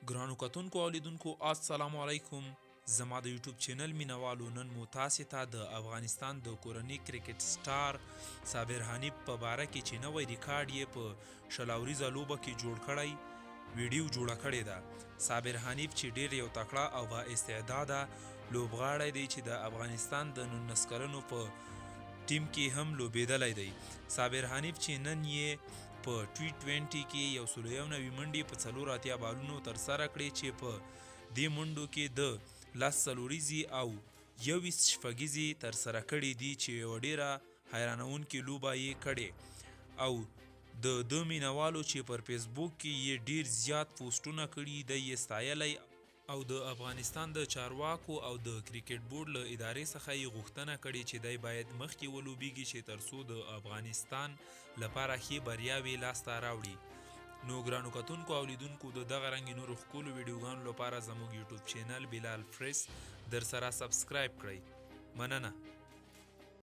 ګرانو کتونکو او لیدونکو السلام علیکم. زما د یوټیوب چینل مینوالو نن مو تاسې ته د افغانستان د کورني کرکټ سټار صابر حنیف په باره کې چې نوی ریکارډ یې په شلاوریزه لوبه کې جوړ کړی ویډیو جوړه کړې ده. صابر حنیف چې ډیر یو تکړه او با استعداده لوبغاړی دی چې د افغانستان د 19 کلنو په ټیم کې هم لوبېدلی دی. صابر حنیف چې نن یې په ټي 20 کې 191 منډې په 84 بالونو ترسره کړې چې په دې منډو کې د 10 څلوریزې او 21 شپږیزې ترسره کړې دي چې یوه ډیره حیرانوونکې لوبه یې کړې او د مینوالو چې پر فیسبوک کې یې ډیر زیات پوسټونه کړي دی یې ستایلی او د افغانستان د چارواکو او د کرکټ بورډ له ادارې څخه یې غوښتنه کړې چې دی باید مخکې ولوبیږي چې ترڅو د افغانستان لپاره ښې بریاوې لاسته راوړي. نو ګرانو کتونکو او لیدونکو د دغه رنګې نورو ښکلو ویډیوګانو لپاره زموږ یوټیوب چینل بلال فریس در سره سبسکرایب کړئ. مننه.